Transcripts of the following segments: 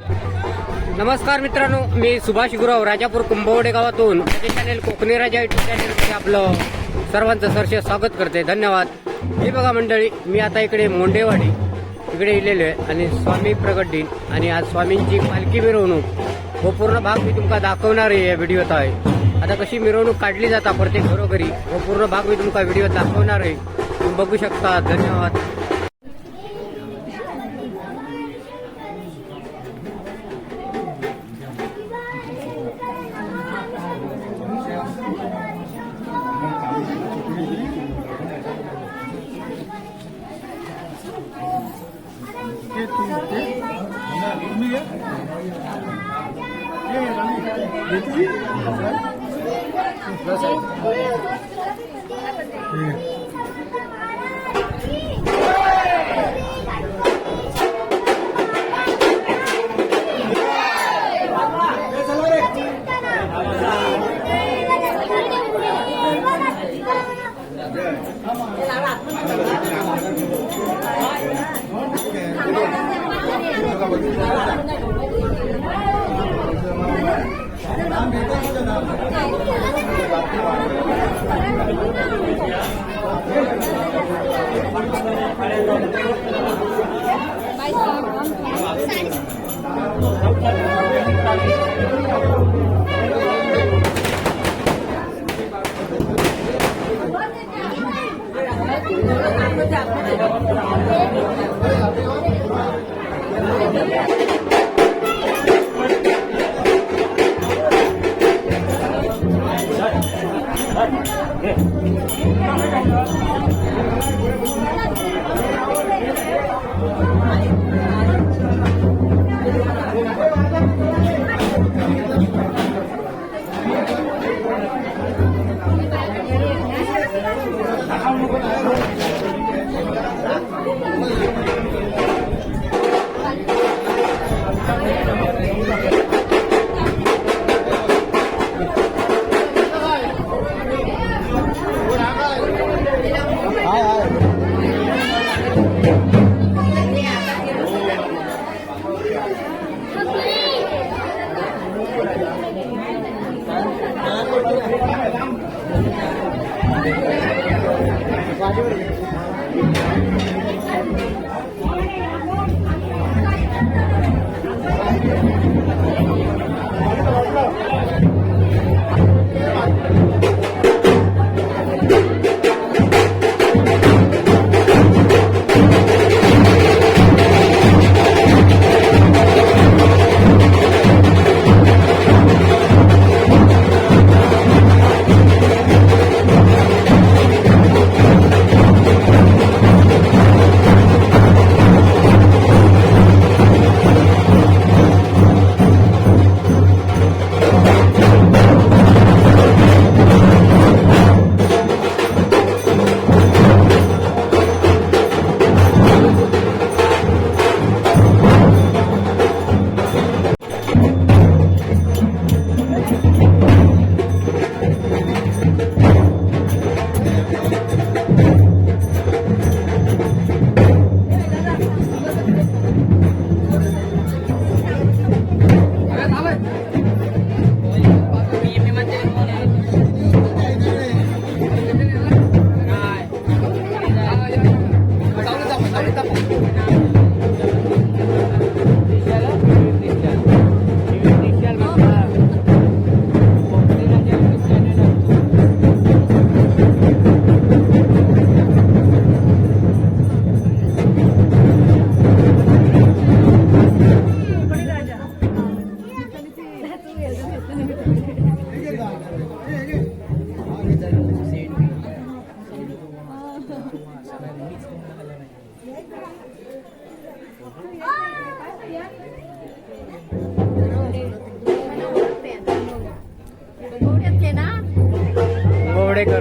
नमस्कार मित्रांनो, मी सुभाष गुराव राजापूर कुंभवडे गावातून माझे चॅनेल कोकणी राजा युट्यूब चॅनेलमध्ये आपलं सर्वांचं सरसे स्वागत करते. धन्यवाद. हे बघा मंडळी, मी आता इकडे मोंडेवाडी इकडे इलेलो आहे आणि स्वामी प्रगट दिन आणि आज स्वामींची पालखी मिरवणूक व पूर्ण भाग मी तुमका दाखवणार आहे. या व्हिडिओत आहे आता कशी मिरवणूक काढली जाता प्रत्येक घरोघरी व पूर्ण भाग मी तुमका व्हिडिओ दाखवणार आहे. तुम्ही बघू शकता. धन्यवाद.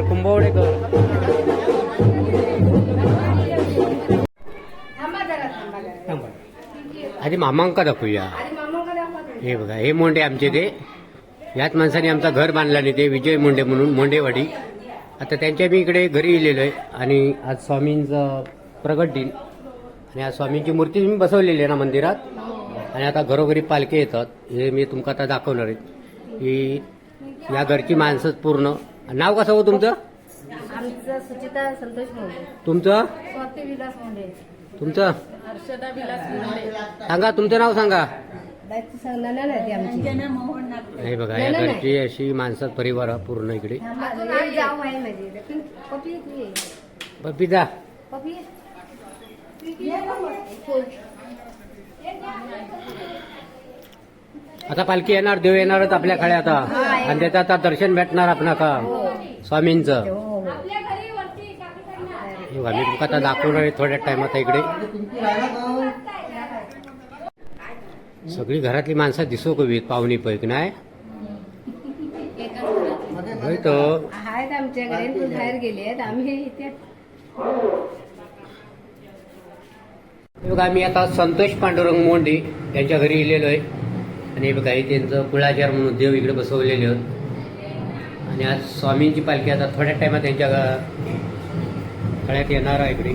कुंभवडेकर आधी मामांका दाखवूया. हे बघा, हे मोंडे आमचे. ते याच माणसाने आमचा घर बांधला नाही, ते विजय मोंडे म्हणून मोंडेवाडी. आता त्यांच्या मी इकडे घरी येलेलो आहे आणि आज स्वामींचा प्रगट दिन आणि आज स्वामींची मूर्ती मी बसवलेली आहे ना मंदिरात. आणि आता घरोघरी पालखी येतात. हे मी तुमका आता दाखवणार आहे की या घरची माणसंच पूर्ण. नाव कसं हो तुमचं? आमचं सुचिता संतोष मोंडे. तुमचं? स्वाती विलास मोंडे. तुमचं? हर्षदा विलास मोंडे. सांगा तुमचं नाव सांगा. बायको सांगणार नाही ती आमची. हे बघा या घरची अशी माणसात परिवार हा पूर्ण इकडे. एक जाव आहे माझी. पपी आहे. बपिता पपी आहे. आता पालखी येणार, देव येणारच आपल्या खाली आता. आणि त्याचं आता दर्शन भेटणार आपण का स्वामींचं. हो, हो. हे बघा, मी तुमका आता दाखवणार आहे थोड्या टाइमात इकडे. सगळी घरातली माणसं दिसो कवीत पाहुणी पैक नाही होय तो. आहेत आमच्याकडे पण बाहेर गेले आहेत. आम्ही इथे हे बघा मी आता संतोष पांडुरंग मोंडे यांच्या घरी गेलेलो आहे. आणि हे बघा हे त्यांचं कुळाचार म्हणून देव इकडे बसवलेले आहेत. आणि आज स्वामींची पालखी आता थोड्या टायमात त्यांच्या गळ्यात येणार आहे इकडे.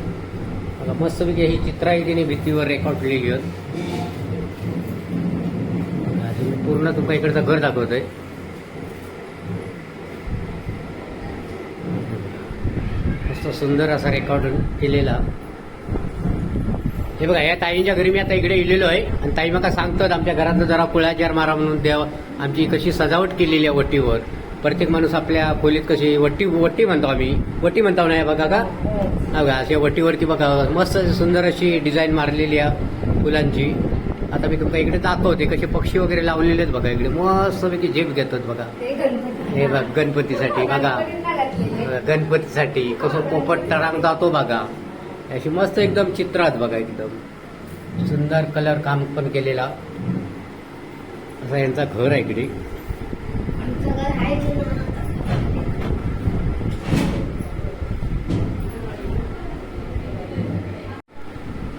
बघा मस्तपैकी ही चित्रही तिने भित्तीवर रेकॉर्ड केलेली आहेत. पूर्ण तुमका इकडचं घर दाखवतोय. मस्त सुंदर असा रेकॉर्ड केलेला. हे बघा या ताईंच्या घरी मी आता इकडे गेलेलो आहे. आणि ताई मका सांगतात आमच्या घरातलं जरा कुळाचार मारा म्हणून देव आमची कशी सजावट केलेली आहे वटीवर. प्रत्येक माणूस आपल्या खोलीत कशी वट्टी म्हणतो आम्ही. वटी म्हणतो नाही बघा का. बघा अशा वटीवरती बघा मस्त सुंदर अशी डिझाईन मारलेली आहे फुलांची. आता मी तुमका इकडे दाखवते कसे पक्षी वगैरे लावलेले आहेत बघा इकडे. मस्तपैकी झेप घेतात बघा. हे बघा गणपतीसाठी बघा. गणपतीसाठी कसं पोपट टरांग जातो बघा. अशी मस्त एकदम चित्रात बघा एकदम सुंदर कलर काम पण केलेला असं यांचा घर आहे इकडे.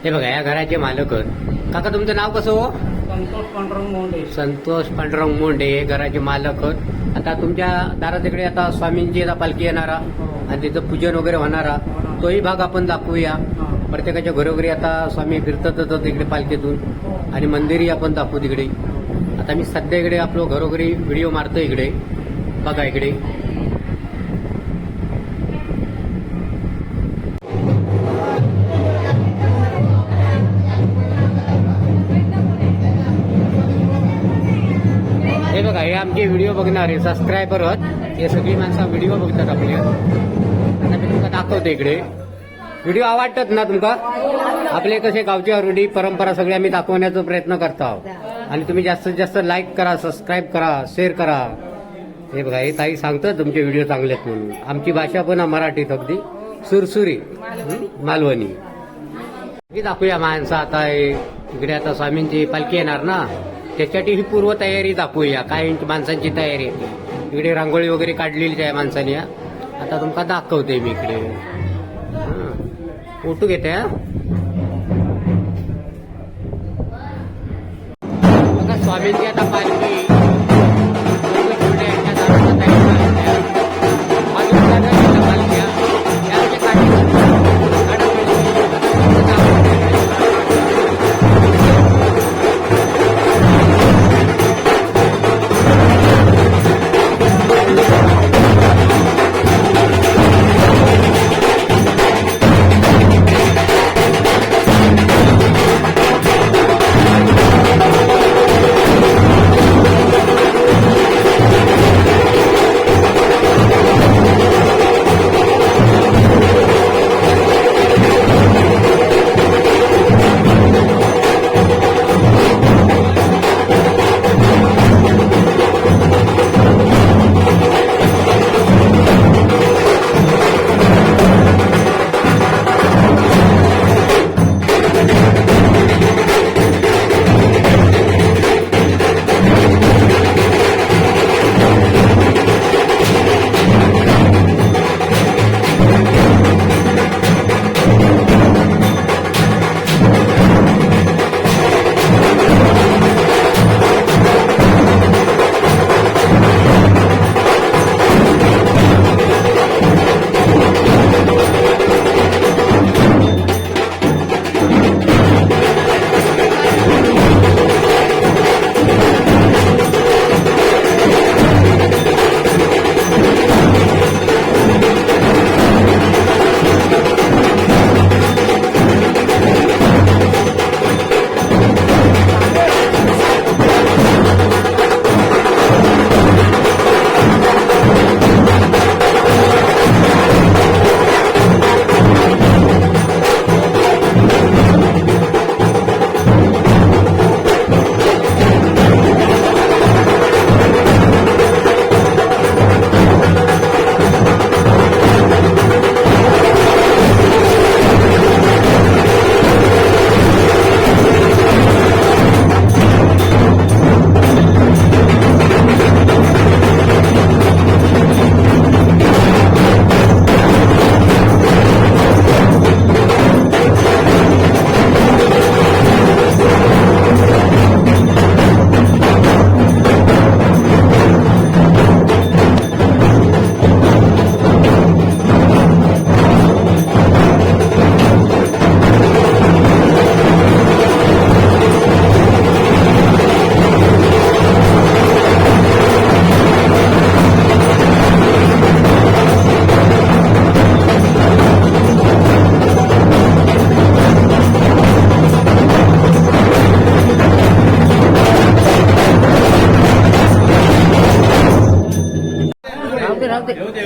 हे बघा या घराचे मालक काका तुमचं नाव कसं हो? संतोष पांडुरंग मोंडे. संतोष पांडुरंग मोंडे हे घराचे मालक. आता तुमच्या दारात इकडे आता स्वामींची आता पालखी येणारा आणि तिथं पूजन वगैरे होणारा तोही भाग आपण दाखवूया. प्रत्येकाच्या घरोघरी आता स्वामी फिरतात इकडे पालखीतून. आणि मंदिरही आपण दाखवू तिकडे. आता मी सध्या इकडे आपलं घरोघरी व्हिडिओ मारतो इकडे बघा इकडे. हे बघा हे आमचे व्हिडिओ बघणारे सबस्क्रायबर आहेत. हे सगळी माणसं व्हिडिओ बघतात आपले. आता मी तुमका दाखवतो इकडे. व्हिडिओ आवडतात ना तुमका? आपले कसे गावच्या रूढी परंपरा सगळे आम्ही दाखवण्याचा प्रयत्न करतो. आणि तुम्ही जास्तीत जास्त लाईक करा, सबस्क्राईब करा, शेअर करा. हे बघा हे ताई सांगतात तुमचे व्हिडिओ चांगले आहेत म्हणून. आमची भाषा पण मराठीत अगदी सुरसुरी मालवणी. हे दाखवूया माणसं आता इकडे आता स्वामींची पालखी येणार ना त्याच्यासाठी ही पूर्व तयारी दाखवूया. काय माणसांची तयारी आहे इकडे. रांगोळी वगैरे काढलेली आहे माणसाने. आता तुमका दाखवते मी इकडे. फोटो घेते बघा स्वामींची आता पालखी लागते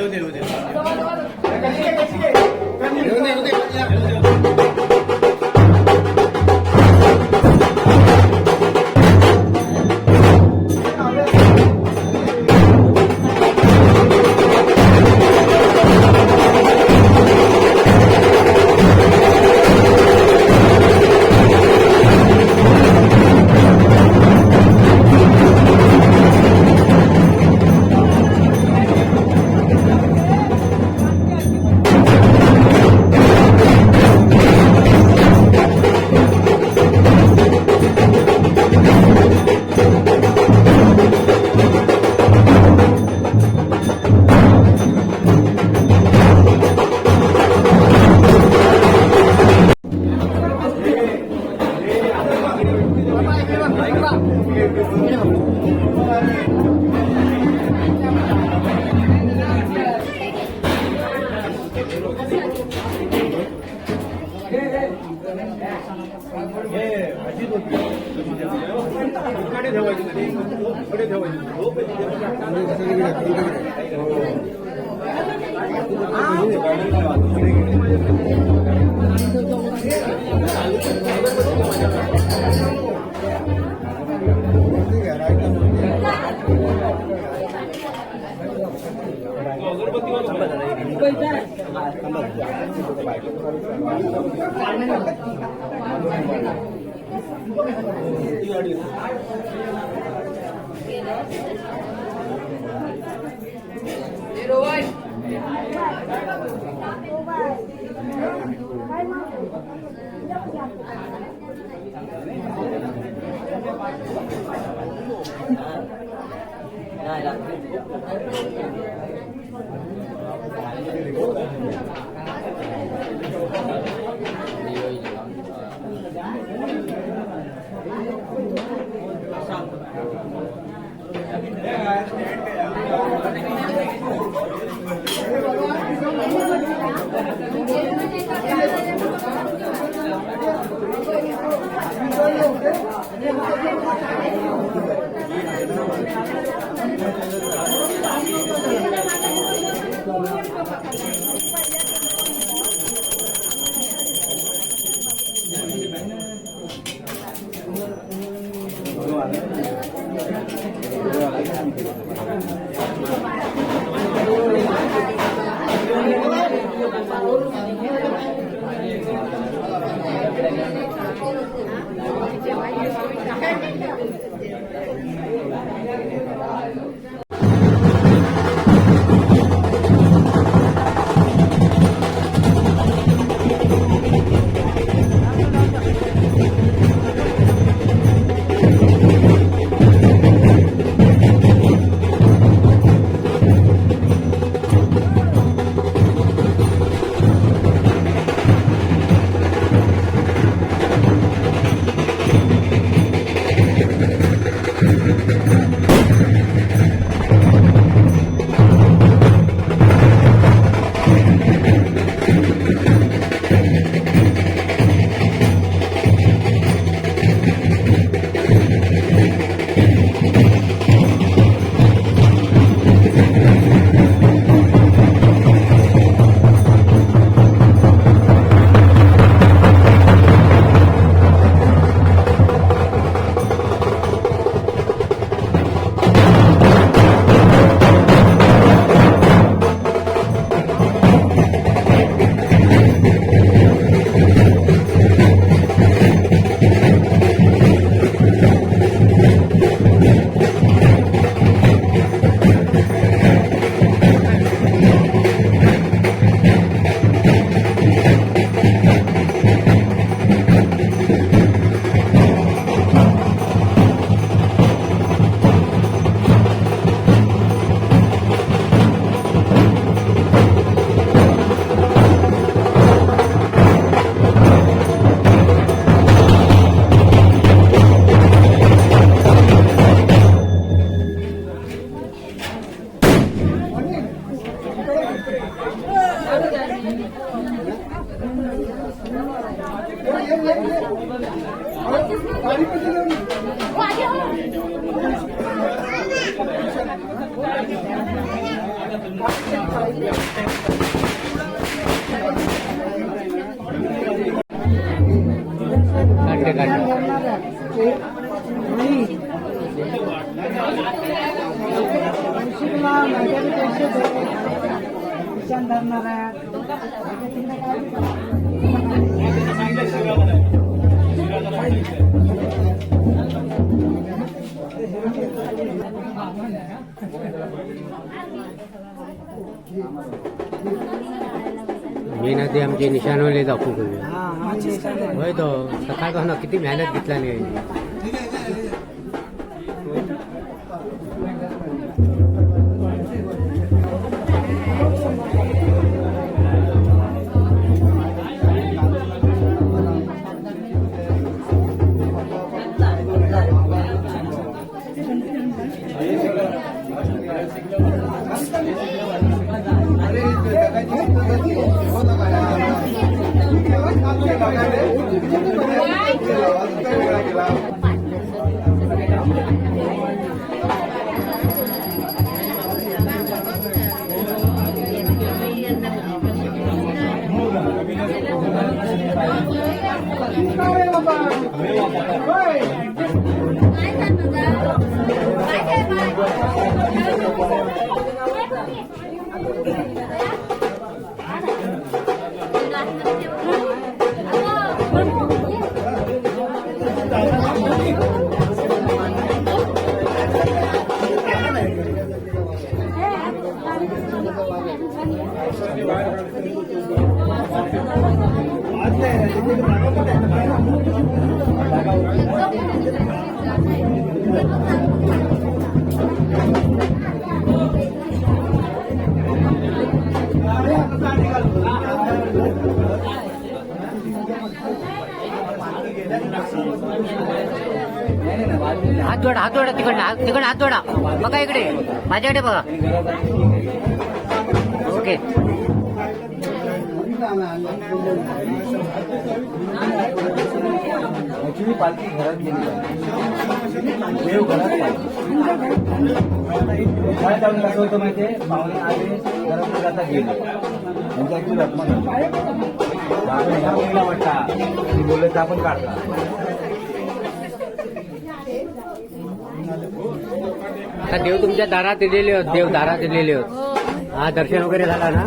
काढते काढते मेहनती आमची निशाणवले दाखवू होय तो सकाळपासून किती मेहनत घेतला नाही हात जोडा तिकडे हात जोडा बघा इकडे माझ्याकडे बघा ओके पालखी घरात गेली देव घरात काय चालून कसं होतं माहितीये पाहुणे आले घरात जाता गेले त्यांच्या ऍक्च्युअली अपमान वाटता बोलत आपण काढला आता देव तुमच्या दारात दिलेले होत देव दारात दिलेले होत हा दर्शन वगैरे झाला ना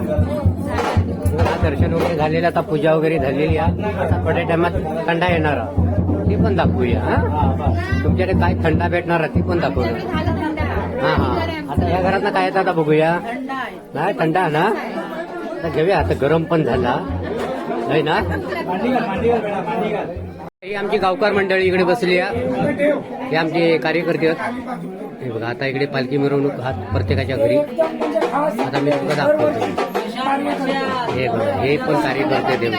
हा दर्शन वगैरे झालेलं आता पूजा वगैरे झालेली आहे आता थोड्या टायमात थंडा येणार ती पण दाखवूया हा तुमच्याकडे काय थंडा भेटणार ती पण दाखवूया हा हा आता या घरात काय येतं आता बघूया नाही थंडा ना आता घेऊया आता गरम पण झाला नाही ना ही आमची गावकार मंडळी इकडे बसली आहे हे आमचे कार्यकर्ते आहेत हे बघा आता इकडे पालखी मिरवणूक हात प्रत्येकाच्या घरी आता मी तुला दाखवतो हे बघा हे पण कार्यकर्ते देव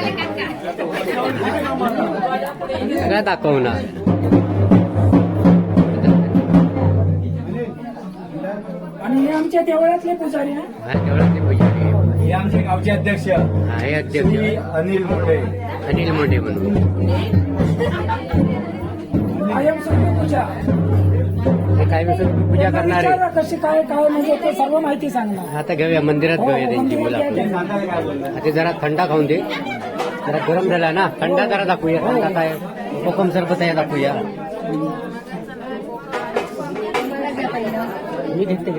सगळ्या दाखवणार आणि हे आमच्या देवळातले पुजारी हा देवळातले पुजारी हे आमचे गावचे अध्यक्ष हा हे अध्यक्ष श्री अनिल मोठे अनिल मोठे म्हणून पूजा हे काय पूजा करणार आहे कशी काय काय म्हणजे ते सर्व माहिती सांगणार आता घेऊया मंदिरात घेऊया त्यांची मुलं आता जरा थंडा खाऊन दे जरा गरम झाला ना थंडा जरा दाखवूया थंडा काय कोकम सरबत आहे दाखवूया मी घेते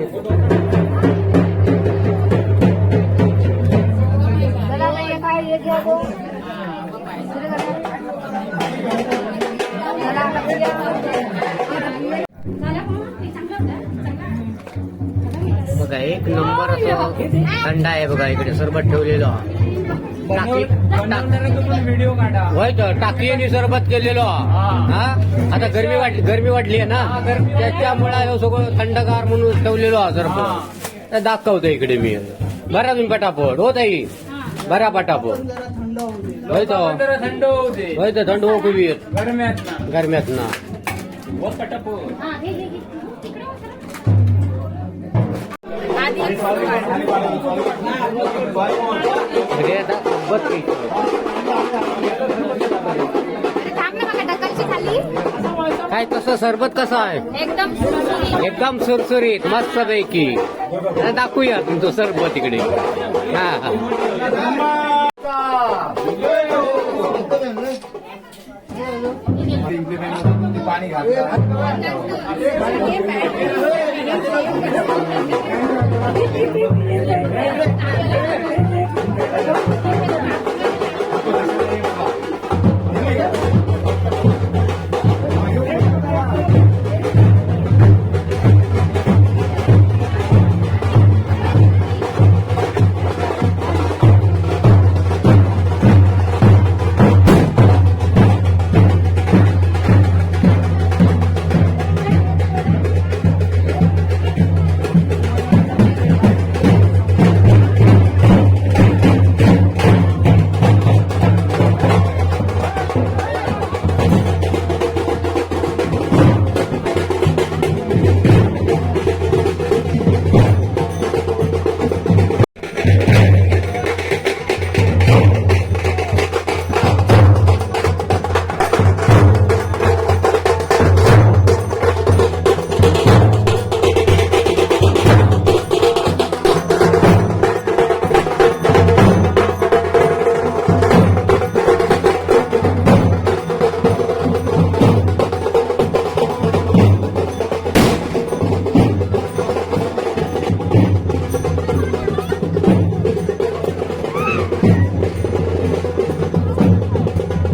बघा एक नंबर असं थंडा आहे बघा इकडे सरबत ठेवलेलं व्हिडिओ काढा होय तर टाकलीने सरबत केलेलं हा आता गरमी वाढली आहे ना त्याच्यामुळे हे सगळं थंडगार म्हणून ठेवलेलो सरबत दाखवतो इकडे मी बरा तुम्ही पटापट हो ताई बरा पटापट होय तो थंड होते होय तर थंड हो कुवीर गरम्यात ना आता बस काय आहे तसं सरबत कसं आहे एकदम सुरसुरीत. एकदम सुरसुरीत मस्त पैकी दाखवूया तुमचं सरबत इकडे हा हा पाणी घालतात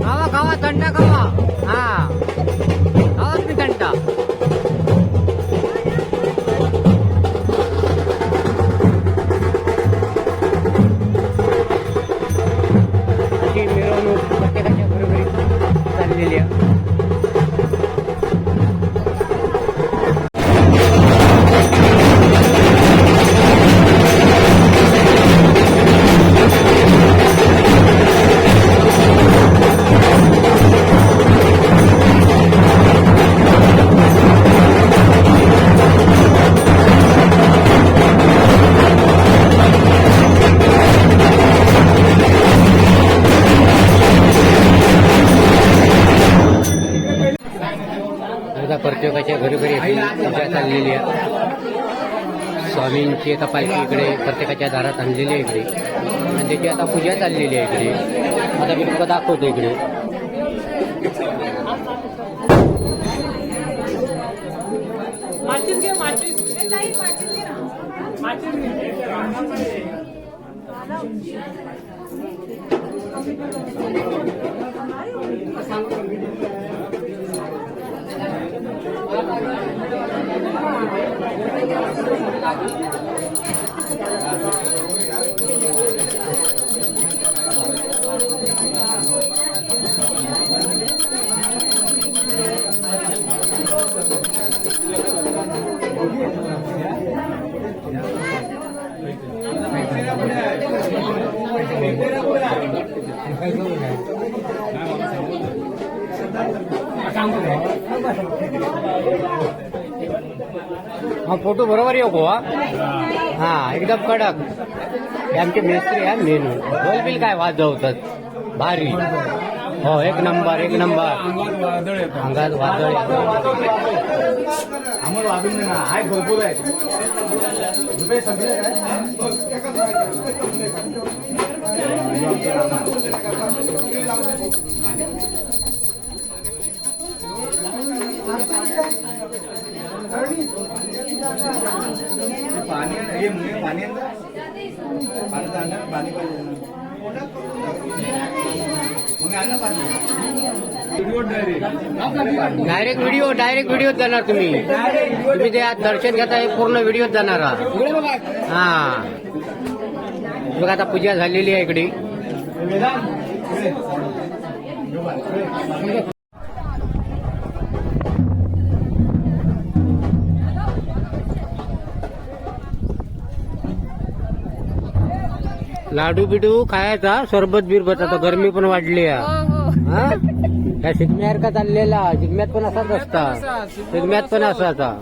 खावा खावा थंड खावा हा खावा तुम्ही थंड अशी मिरवणूक प्रत्येकाच्या घरोघरी चाललेली आहे आता प्रत्येकाच्या घरोघरी अशी पूजा चाललेली आहे स्वामींची आता पालखी इकडे प्रत्येकाच्या दारात आणलेली आहे इकडे आणि त्याची आता पूजा चाललेली आहे इकडे आता मी तुम्हाला दाखवतो इकडे हा फोटो बरोबर येऊ गोवा हा एकदम कडक हे आमचे मिस्त्री आहे मेनू बोलबिल काय वाजवतात भारी हो एक नंबर अंगात वादळ आम्हाला वाजून ना हाय भरपूर आहे रुपये सगळे पाणी हे पाणी पाणी पाहिजे डायरेक्ट व्हिडिओ जाणार तुम्ही ते आज दर्शन घेता हे पूर्ण व्हिडिओत जाणार हा बघा आता पूजा झालेली आहे इकडे लाडू बिडू खायचा सरबत बिरबत आता गरमी पण वाढली आहे त्या शिगम्यासारखा चाललेला शिगम्यात पण असाच असता शिगम्यात पण असाचा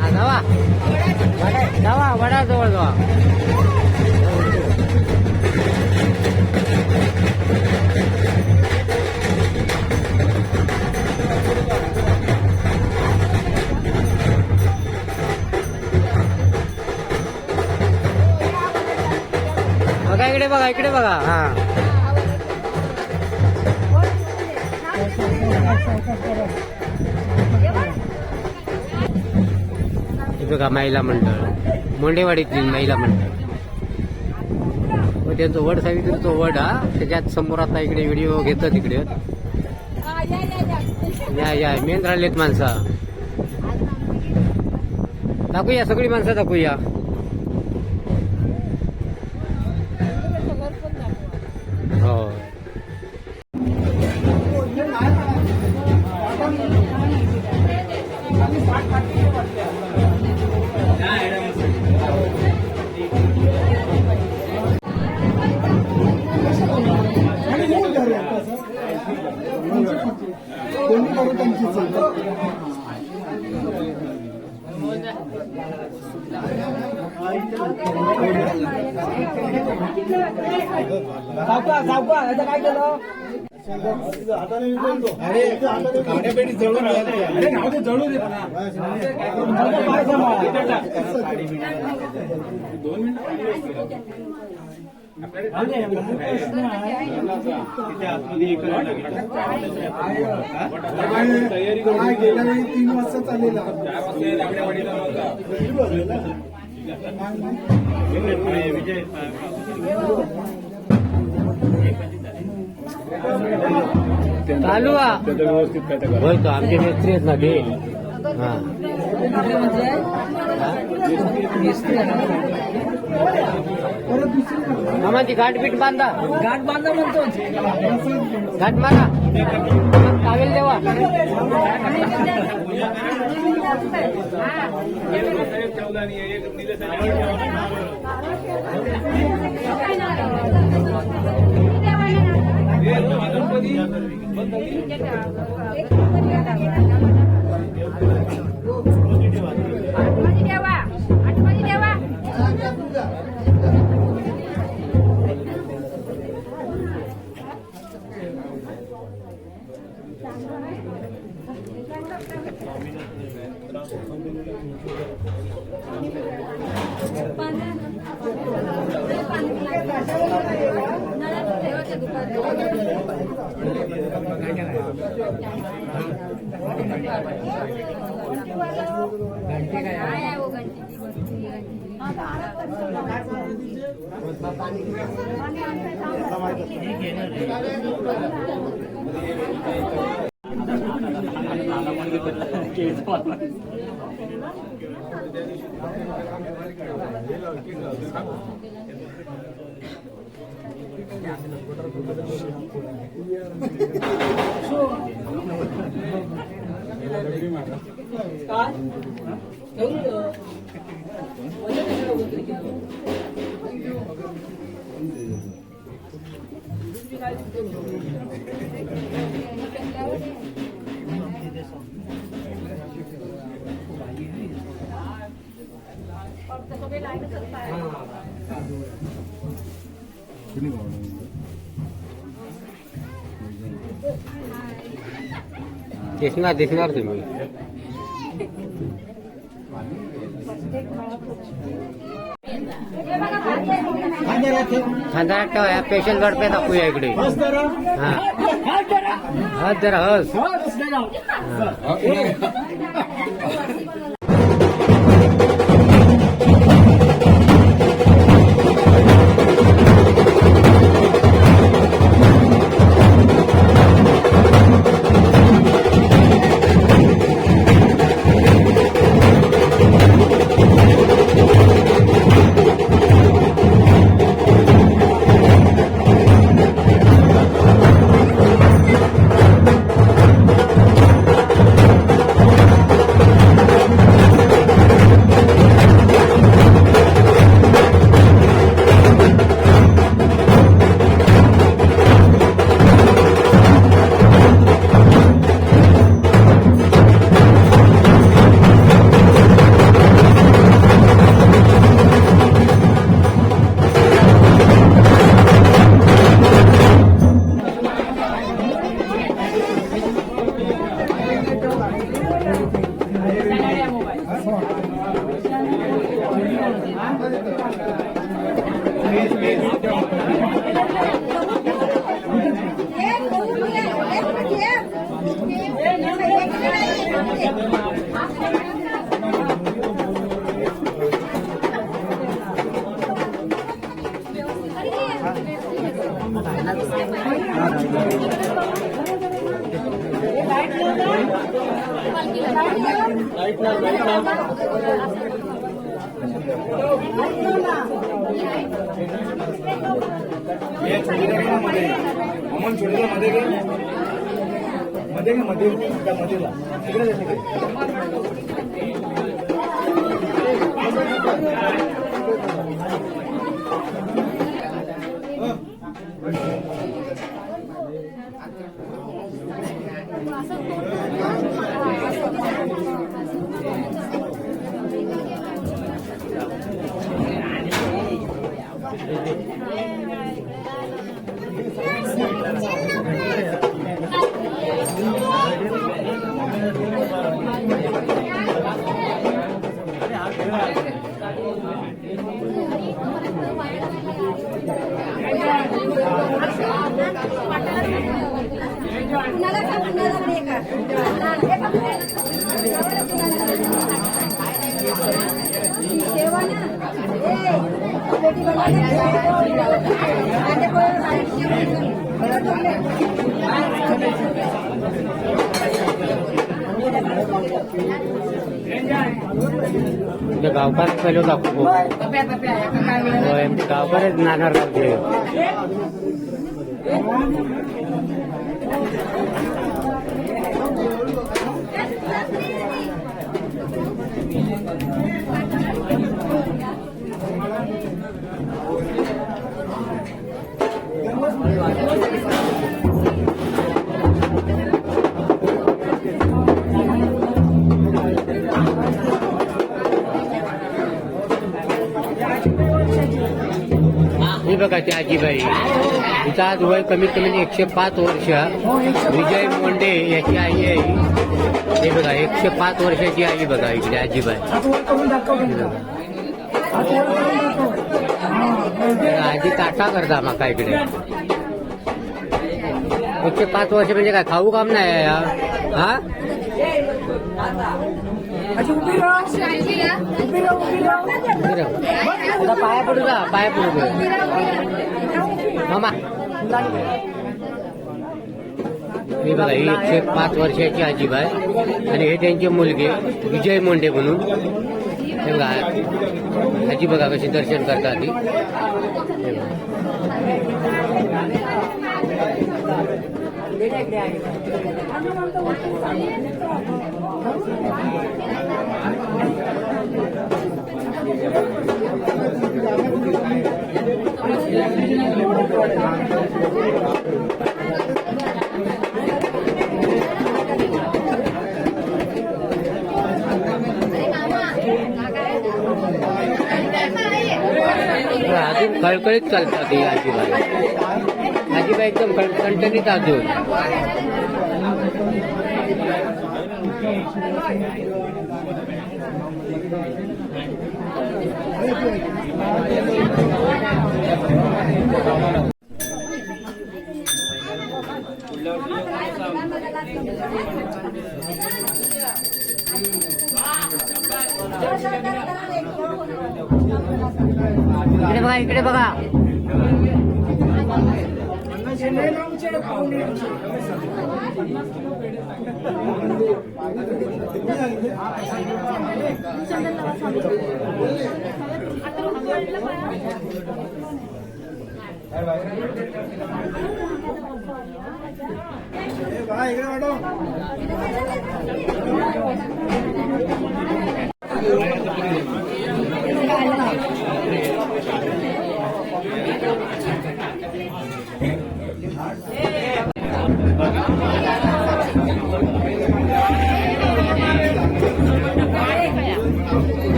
हा जावा जावा वडा जवळ जावा. बघा इकडे बघा हा हे बघा महिला मंडळ मोंडेवाडीतली महिला मंडळ व त्यांचं वड सावित्रीचं वड हा त्याच्यात समोर आता इकडे व्हिडिओ घेतात तिकडे या मेन राहिलेत माणसं दाखवूया सगळी माणसं दाखवूया. हो काय केलं तयारी 3 वाजता चालेल. चालू होय तो आमचे मिस्त्री आहेत ना ते हा मामाची गाठपीठ बांधा म्हणतो घाट मारा कावेल देवा. दिसणार तुम्ही खांदा ठेवा स्पेशल गडपे दाखवूया इकडे हा हस जरा हस. हे छोटीला घे ना मध्ये अमन छोटीला मध्ये घे मध्ये घे मध्ये त्या मध्येला तिकडे जाते घे गावकार पहिलो दाखवतो गावकारच नाणार गावचे ही बघा ती आजीबाई हिचा आज वय कमीत कमी 105 वर्ष विजय मोंडे याची आई आहे हे बघा 105 वर्षाची आई बघा इकडे आजीबाई आजी ताटा करता माका इकडे 105 वर्ष म्हणजे काय खाऊ काम नाही आहे हा आता पाया पडू का पाया पडू मामा मी बघा ही 105 वर्षाची आजीबाई आणि हे त्यांचे मुलगे विजय मोंडे म्हणून हे बघा आजी बघा कशी दर्शन करतात ती अजून कळकळीत चालतात ही आजीबाई आजीबाई एकदम कंटनीत अजून इकडे बघा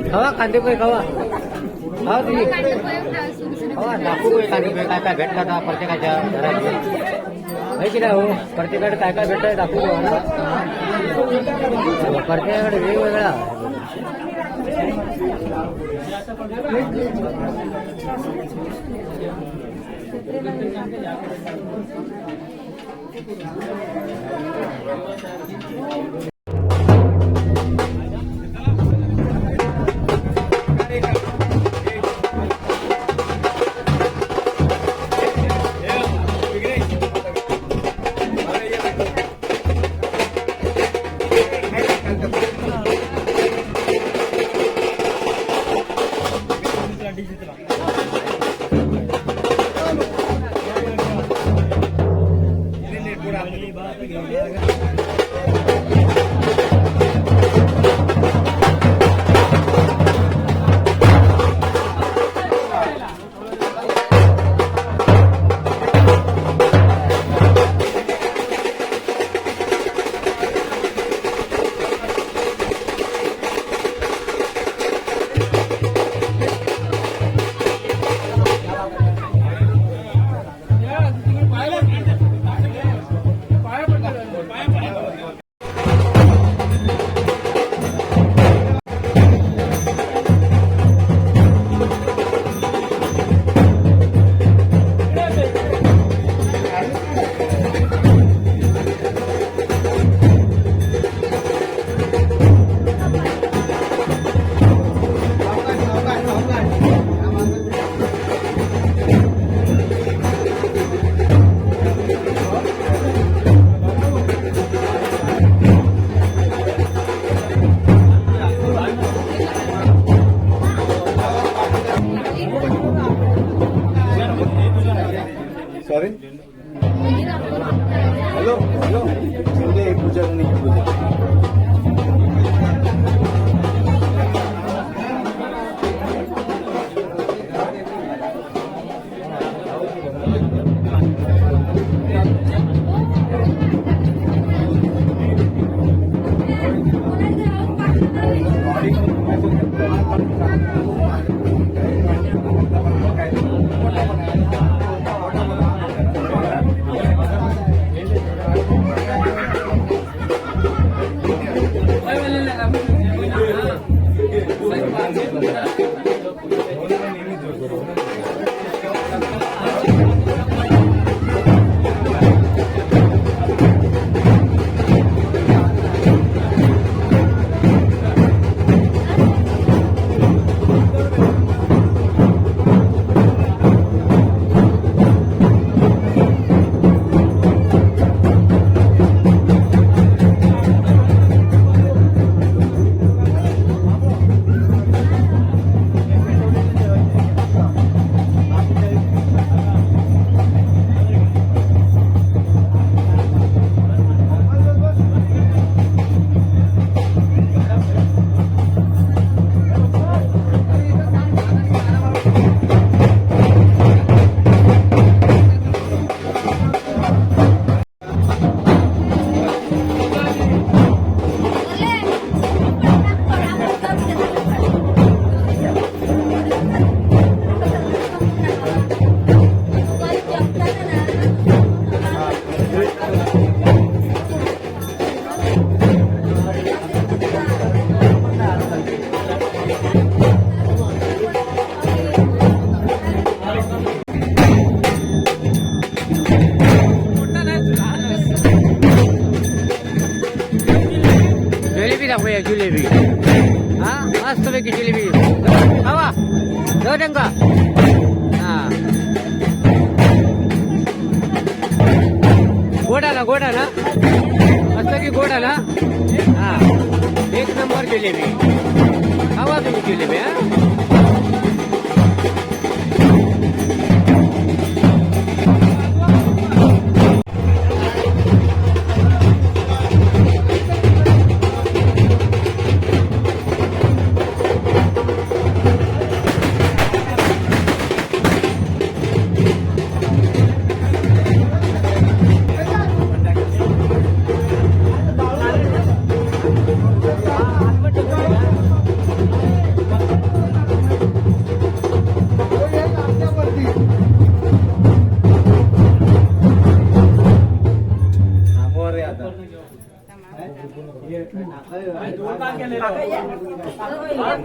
खावा कांदे पोहे खावा खावा तुम्ही खावा दाखवू कांदे पोहे काय काय भेटतात प्रत्येकाच्या घरात आहे की नाही हो प्रत्येकाकडे काय काय भेटतंय दाखवू प्रत्येकाकडे वेगवेगळा सॉरी हॅलो हॅलो उद्या पूजा नाही पूजा जिलेबी दाखवूया जिलेबी हा मस्त पैकी जिलेबी हवा जाऊ का हा गोडा ना मस्त की गोडा ना हा एक नंबर जिलेबी हवा तुम्ही जिलेबी हा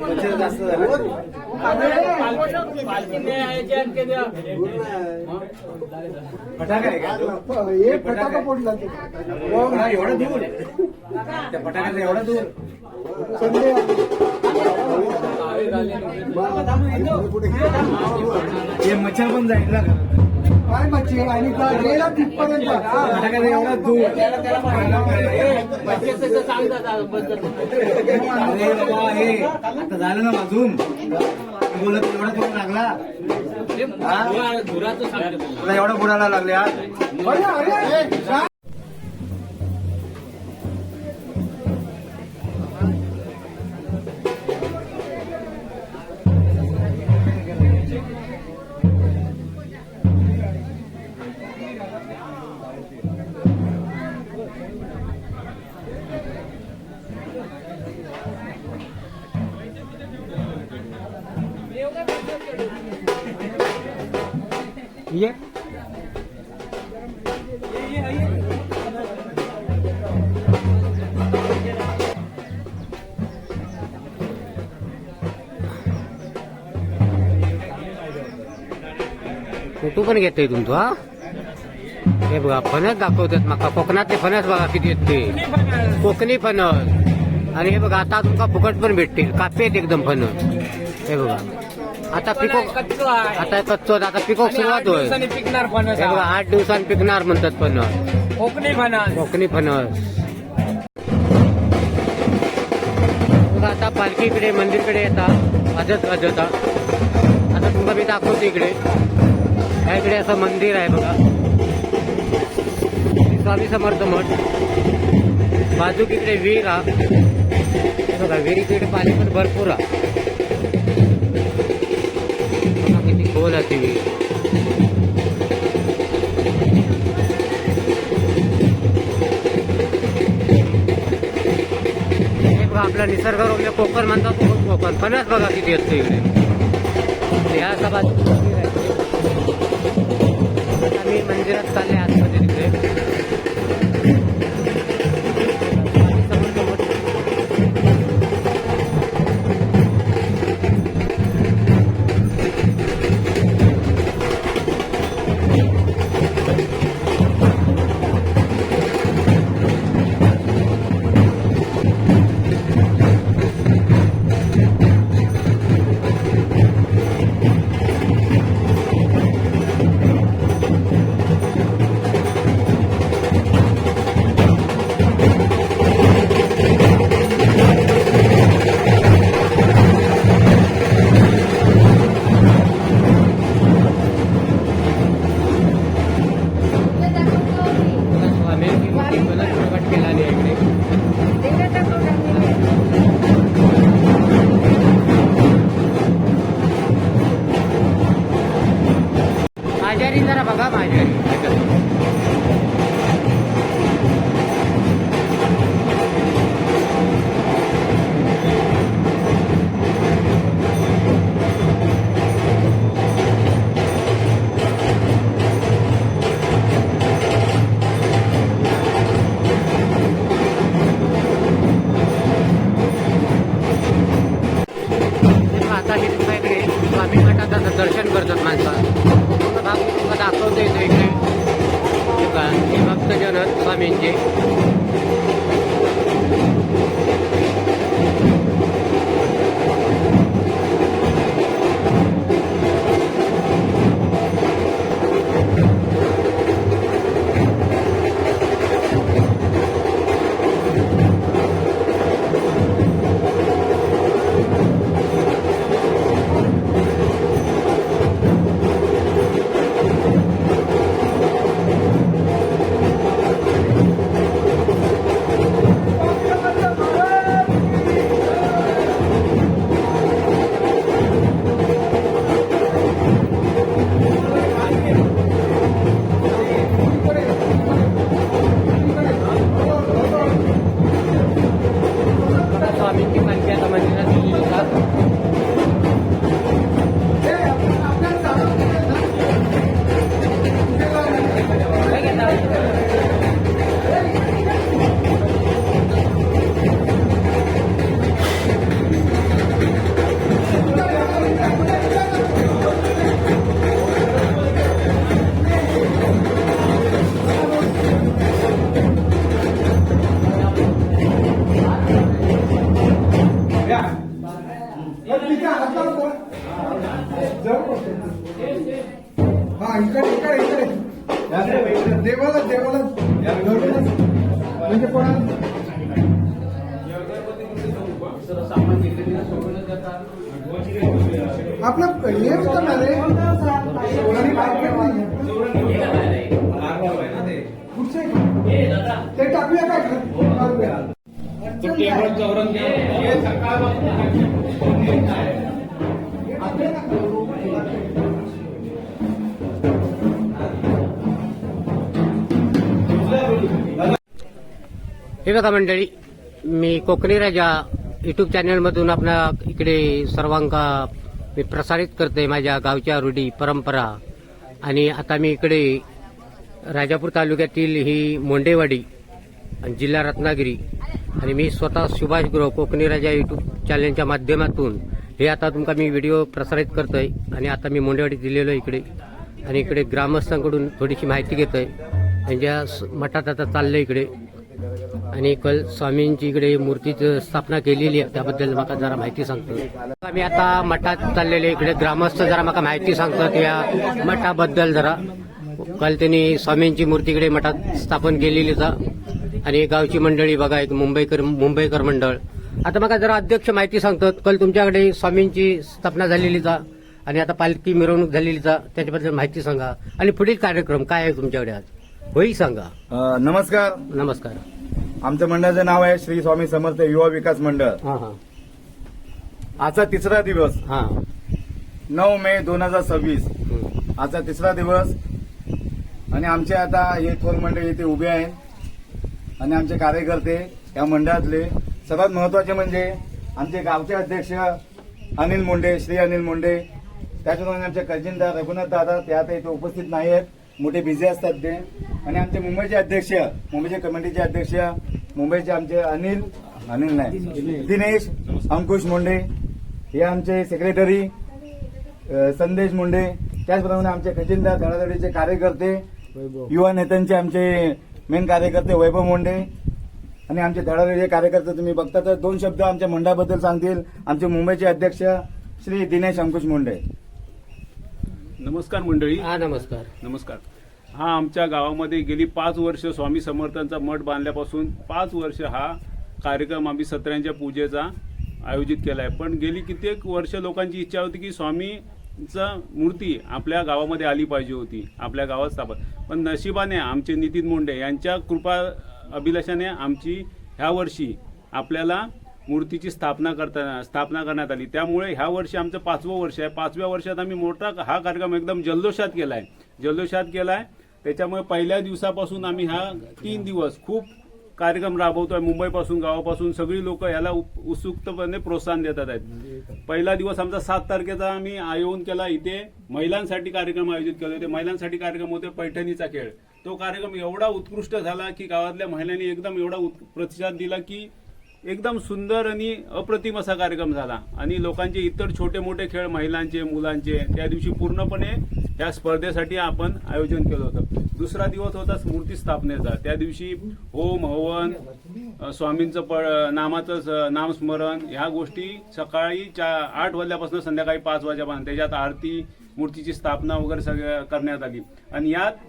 मच्छर जास्त झालं. फटाका आहे का तो? हे फटाका फोडला ते. हो ना, एवढं दूर त्या फटाक्याचं एवढं दूर. हे मच्छर पण जाईल ना घरात. काय मच्छी आणि गेला तिथपर्यंत फटाक्याचं एवढं दूर. अरे बाबा, हे आता झालं ना वाजून बोलत एवढा करून लागला. हा? तुला एवढं बुडायला लागले आज. ये फोटो पण घेतोय तुमचं हा. हे बघा फणस दाखवतात माका. कोकणातले फणस बघा किती आहेत ते. कोकणी फणस. आणि हे बघा आता तुमका फुकट पण भेटतील. कापे आहेत एकदम फणस. हे बघा आता पिकोक आता कच्चो आता पिकोक सुरुवात होईल. पिकणार फणस हे बघा 8 दिवसांनी पिकणार म्हणतात फणस. कोकणी फणस. कोकणी फणस. बघा आता पालखीकडे मंदिरकडे येतात वाजत वाजत. आता तुम्हाला मी दाखवतो इकडे. ह्या इकडे असं मंदिर आहे बघा. स्वामी समर्थ मठ. बाजूक इकडे विहीर हा. हे बघा विहिरीकडे पाणी पण भरपूर आहे. बघा किती खोल आहे ती विहीर. हे बघा आपला निसर्गरम्य कोकण म्हणतात. कोकण फणस बघा किती असतो इकडे. ह्या असा बाजू मंदिर आहे. आम्ही मंदिरात चालले आतमध्ये तिकडे. माझ्यारी जरा बघा माझ्यारी. आता हे तुमच्याकडे स्वामी मठाचं दर्शन करतात माणसं. भाग मी तुम्हाला दाखवतो येतो इकडे. हे भक्तजन आहेत स्वामींचे. देवाला घरूनच म्हणजे कोणाला आपलं हे होतं ना रे सोनारी मार्केट पुढचं आहे का? ते टाकूया काय हे बघा मंडळी, मी कोकणी राजा युट्यूब चॅनलमधून आपल्या इकडे सर्वांका मी प्रसारित करते माझ्या गावच्या रूढी परंपरा. आणि आता मी इकडे राजापूर तालुक्यातील ही मोंडेवाडी जिल्हा रत्नागिरी आणि मी स्वतः सुभाष गुरव कोकणी राजा युट्यूब चॅनलच्या माध्यमातून हे आता तुमका मी व्हिडिओ प्रसारित करतोय. आणि आता मी मोंडेवाडी दिलेलो इकडे आणि इकडे ग्रामस्थांकडून थोडीशी माहिती घेतोय. त्यांच्या मठात आता चाललंय इकडे आणि कल स्वामींची इकडे मूर्तीची स्थापना केलेली आहे, त्याबद्दल मला जरा माहिती सांगतो. मी आता मठात चाललेले इकडे ग्रामस्थ जरा मला माहिती सांगतात या मठाबद्दल. जरा काल त्यांनी स्वामींची मूर्ती इकडे मठात स्थापन केलेली आणि गावची मंडळी बघा, एक मुंबईकर मंडळ. आता मला जरा अध्यक्ष माहिती सांगतात, काल तुमच्याकडे स्वामींची स्थापना झालेली आणि आता पालखी मिरवणूक झालेली त्याच्याबद्दल माहिती सांगा. आणि पुढील कार्यक्रम काय आहे तुमच्याकडे आज होई सांगा. नमस्कार. नमस्कार. आमच्या मंडळाचं नाव आहे श्री स्वामी समर्थ युवा विकास मंडळ. हा हा आजचा तिसरा दिवस हा 9 मे 2026 आजचा तिसरा दिवस. आणि आमचे आता हे थोर मंडळ इथे उभे आहेत आणि आमचे कार्यकर्ते या मंडळातले सर्वात महत्वाचे म्हणजे आमचे गावचे अध्यक्ष अनिल मुंडे, श्री अनिल मुंडे, त्याच्यामुळे आमचे खजिनदार रघुनाथ दादा ते आता इथे उपस्थित नाही आहेत, मोठे बिझी असतात ते. आणि आमचे मुंबईचे अध्यक्ष, मुंबईचे कमिटीचे अध्यक्ष, मुंबईचे आमचे अनिल नाही दिनेश अंकुश मुंडे, हे आमचे सेक्रेटरी संदेश मुंडे, त्याचप्रमाणे आमचे खजिनदार धडाधडीचे कार्यकर्ते, युवा नेत्यांचे आमचे मेन कार्यकर्ते वैभव मुंडे आणि आमचे धडाधडीचे कार्यकर्ते. तुम्ही बघता तर 2 शब्द आमच्या मंडळाबद्दल सांगतील आमचे मुंबईचे अध्यक्ष श्री दिनेश अंकुश मुंडे. नमस्कार मंडळी. हा नमस्कार. नमस्कार. हा आमच्या गावामध्ये गेली 5 वर्ष स्वामी समर्थांचा मठ बांधल्यापासून 5 वर्ष हा कार्यक्रम आम्ही सत्र्यांच्या पूजेचा आयोजित केला आहे. पण गेली कित्येक वर्ष लोकांची इच्छा होती की स्वामींचा मूर्ती आपल्या गावामध्ये आली पाहिजे होती, आपल्या गावात स्थापन. पण नशिबाने आमचे नितीन मुंडे यांच्या कृपा अभिलाषाने आमची ह्या वर्षी आपल्याला मूर्तीची स्थापना करण्यात आली. त्यामुळे ह्या वर्षी आमचं 5वं वर्ष आहे. 5व्या वर्षात आम्ही मोठा हा कार्यक्रम एकदम जल्लोषात केलाय. त्याच्यामुळे पहिल्या दिवसापासून आम्ही हा 3 दिवस खूप कार्यक्रम राबवतोय. मुंबईपासून, गावापासून सगळी लोक याला उत्सुकतेने प्रोत्साहन देतात आहेत. पहिला दिवस आमचा 7 तारखेचा आम्ही आयोजन केला. इथे महिलांसाठी कार्यक्रम आयोजित केले होते. महिलांसाठी कार्यक्रम होते पैठणीचा खेळ. तो कार्यक्रम एवढा उत्कृष्ट झाला की गावातल्या महिलांनी एकदम एवढा प्रतिसाद दिला की एकदम सुंदर आणि अप्रतिम असा कार्यक्रम झाला. आणि लोकांचे इतर छोटे मोठे खेळ महिलांचे, मुलांचे त्या दिवशी पूर्णपणे या स्पर्धेसाठी आपण आयोजन केलं होतं. दुसरा दिवस होता मूर्ती स्थापनेचा. त्या दिवशी होम हवन, स्वामींचं नामाचं नामस्मरण ह्या गोष्टी सकाळी 8 वाजल्यापासून संध्याकाळी 5 वाजेपर्यंत त्याच्यात आरती, मूर्तीची स्थापना वगैरे सगळं करण्यात आली. आणि यात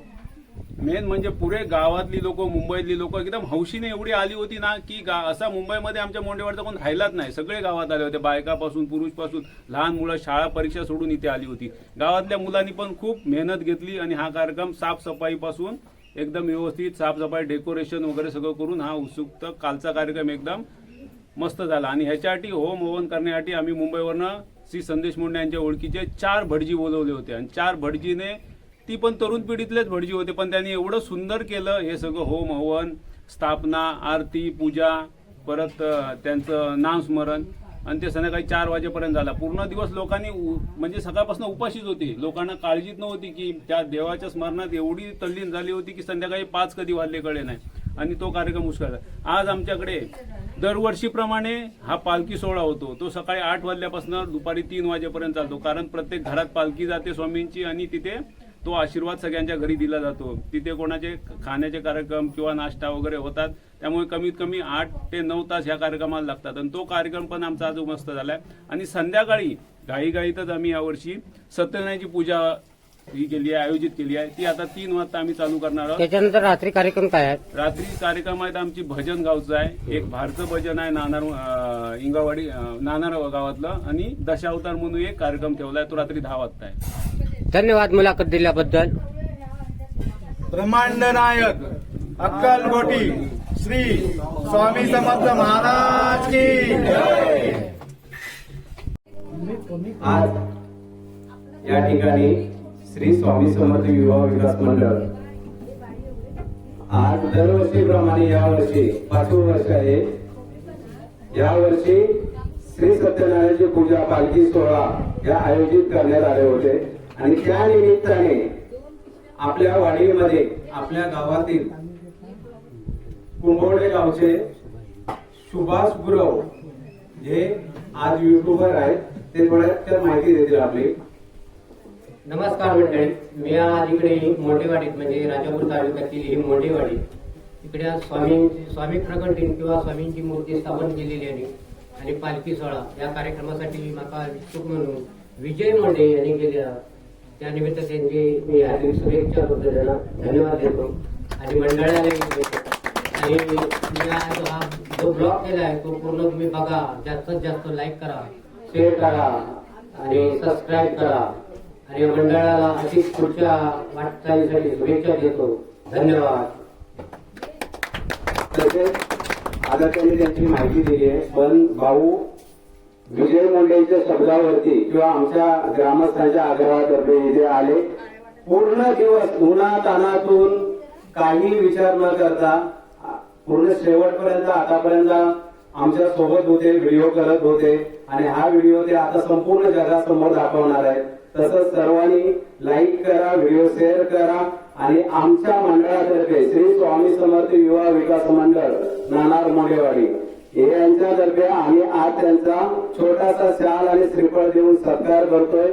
मेन म्हणजे पुरे गावातली लोक, मुंबईतली लोक एकदम हौशीने एवढी आली होती ना की असा मुंबईमध्ये आमच्या मोंडेवाडीचा कोण राहिलाच नाही. सगळे गावात आले होते, बायकापासून पुरुषपासून लहान मुलं शाळा परीक्षा सोडून इथे आली होती. गावातल्या मुलांनी पण खूप मेहनत घेतली आणि हा कार्यक्रम साफसफाईपासून एकदम व्यवस्थित साफसफाई, डेकोरेशन वगैरे सगळं करून हा उत्सुक कालचा कार्यक्रम एकदम मस्त झाला. आणि ह्याच्यासाठी होम हवन करण्यासाठी आम्ही मुंबईवरनं श्री संदेश मुंडे यांच्या ओळखीचे 4 भटजी बोलवले होते. आणि 4 भटजीने ती पण तरुण पिढीतलेच भटजी होते, पण त्यांनी एवढं सुंदर केलं हे सगळं होम हवन, स्थापना, आरती, पूजा, परत त्यांचं नामस्मरण. आणि ते संध्याकाळी 4 वाजेपर्यंत झाला. पूर्ण दिवस लोकांनी म्हणजे सकाळपासून उपाशीच होते. लोकांना काळजीच नव्हती की त्या देवाच्या स्मरणात एवढी तल्लीन झाली होती की संध्याकाळी 5 कधी वाजले कळे नाही. आणि तो कार्यक्रम मुश्किल. आज आमच्याकडे दरवर्षीप्रमाणे हा पालखी सोहळा होतो. तो सकाळी 8 वाजल्यापासून दुपारी 3 वाजेपर्यंत चालतो. कारण प्रत्येक घरात पालखी जाते स्वामींची आणि तिथे तो आशीर्वाद सगळ्यांच्या घरी दिला जातो. तिथे कोणाचे खाण्याचे कार्यक्रम किंवा नाश्ता वगैरे होतात. त्यामुळे कमीत कमी 8 ते 9 तास ह्या कार्यक्रमाला लागतात. आणि तो कार्यक्रम पण आमचा आज मस्त झालाय. आणि संध्याकाळी घाईघाईतच आम्ही यावर्षी सत्यनारायणाची पूजा ही केली आहे, आयोजित केली आहे. ती आता 3 वाजता आम्ही चालू करणार आहोत. त्याच्यानंतर रात्री कार्यक्रम काय आहेत? रात्री कार्यक्रम आहेत आमची भजन गावचं आहे, एक भारचं भजन आहे नाणार इंगावाडी नाणार गावातलं, आणि दशावतार म्हणून एक कार्यक्रम ठेवलाय, तो रात्री 10 वाजता आहे. धन्यवाद मुलाखत दिल्याबद्दल. ब्रह्मांड नायक अक्कलकोटी श्री स्वामी समर्थ महाराज की जय. आज या ठिकाणी श्री स्वामी समर्थ युवा विकास मंडळ आज दरवर्षीप्रमाणे यावर्षी 5वं वर्ष आहे. यावर्षी श्री सत्यनारायणची पूजा पालखी सोहळा या आयोजित करण्यात आले होते आणि त्या निमित्ताने आपल्या वाडीमध्ये आपल्या गावातील कुंभवडे गावचे सुभाष गुरव जे आज युट्यूबर आहेत ते थोड्यात माहिती देतील आपली. नमस्कार मंडळी, मी आज इकडे मोंडेवाडीत म्हणजे राजापूर तालुक्यातील ही मोंडेवाडी इकडे आज स्वामी प्रकट दिन किंवा स्वामींची मूर्ती स्थापन केलेली आहे आणि पालखी सोहळा या कार्यक्रमासाठी माका इच्छुक म्हणून विजय मोंडे यांनी केल्या. त्यानिमित्त त्यांची मी हार्दिक शुभेच्छा करतो, त्यांना धन्यवाद देतो आणि मंडळाला देतो. आणि मी आज हा जो ब्लॉग केला आहे तो पूर्ण तुम्ही बघा, जास्तीत जास्त लाईक करा, शेअर करा आणि सबस्क्राईब करा आणि मंडळाला अशीच पुढच्या वाटचालीसाठी शुभेच्छा देतो. धन्यवाद. तसेच आता त्यांनी त्यांची माहिती दिली आहे, पण भाऊ विजय मुंडेच्या शब्दावरती किंवा आमच्या ग्रामस्थांच्या आग्रहातर्फे इथे आले. पूर्ण दिवस उन्हा तानातून काही विचार न करता पूर्ण शेवटपर्यंत आतापर्यंत आमच्या सोबत होते, व्हिडिओ करत होते आणि हा व्हिडिओ ते आता संपूर्ण जगासमोर दाखवणार आहेत. तसंच सर्वांनी लाईक करा, व्हिडिओ शेअर करा आणि आमच्या मंडळातर्फे श्री स्वामी समर्थ युवा विकास मंडळ नाणार मोंडेवाडी यांच्यातर्फे आम्ही आज त्यांचा छोटासा शाल आणि श्रीफळ देऊन सत्कार करतोय.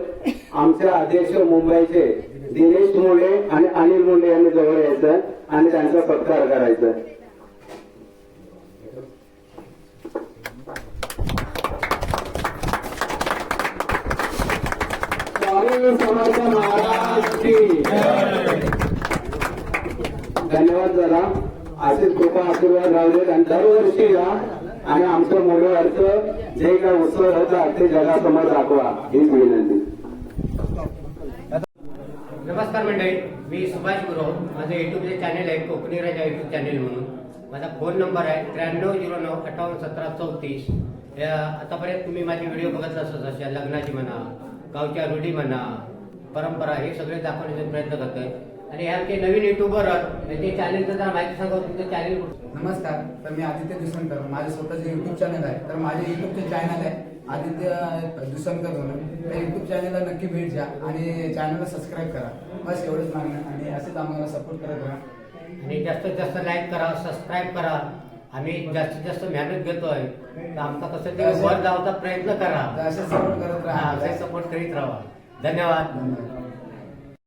आमचे अध्यक्ष मुंबईचे दिनेश मुंडे आणि अनिल मुंडे यांनी जवळ यायचं आणि त्यांचा सत्कार करायचा. स्वामी समर्थ महाराज की जय. धन्यवाद दादा. असेच कृपा आशीर्वाद राहू आणि दरवर्षी या आणि आमचं मोठं जे काय उत्सव होतात ते जगासमोर दाखवा हीच विनंती. नमस्कार मंडळी, मी सुभाष गुरव. माझं युट्यूबचे चॅनेल आहे कोकणी राजा युट्यूब चॅनेल म्हणून. माझा फोन नंबर आहे 9309581734. आतापर्यंत तुम्ही माझे व्हिडिओ बघत असत, अशा लग्नाची म्हणा, गावच्या रूढी म्हणा, परंपरा हे सगळे दाखवण्याचा प्रयत्न करतोय. आणि ह्या ते नवीन युट्यूबर ते चॅनेलचं जर माहिती सांगा, तुमचं चॅनेल. नमस्कार, तर मी आदित्य दुसनकर. माझे स्वतःचे युट्यूब चॅनल आहे. तर माझे युट्यूबचे चॅनल आहे आदित्य दुसनकर म्हणून. त्या युट्यूब चॅनलला नक्की भेट द्या आणि चॅनलला सबस्क्राईब करा. बस एवढंच मागणं आणि असंच आम्हाला सपोर्ट करत राहा आणि जास्तीत जास्त लाईक करा, सबस्क्राईब करा. आम्ही जास्तीत जास्त मेहनत घेतोय, तर आमचा कसं ते वर जावचा प्रयत्न करा. तर असं सपोर्ट करत राहा. असे सपोर्ट करीत राहा. धन्यवाद.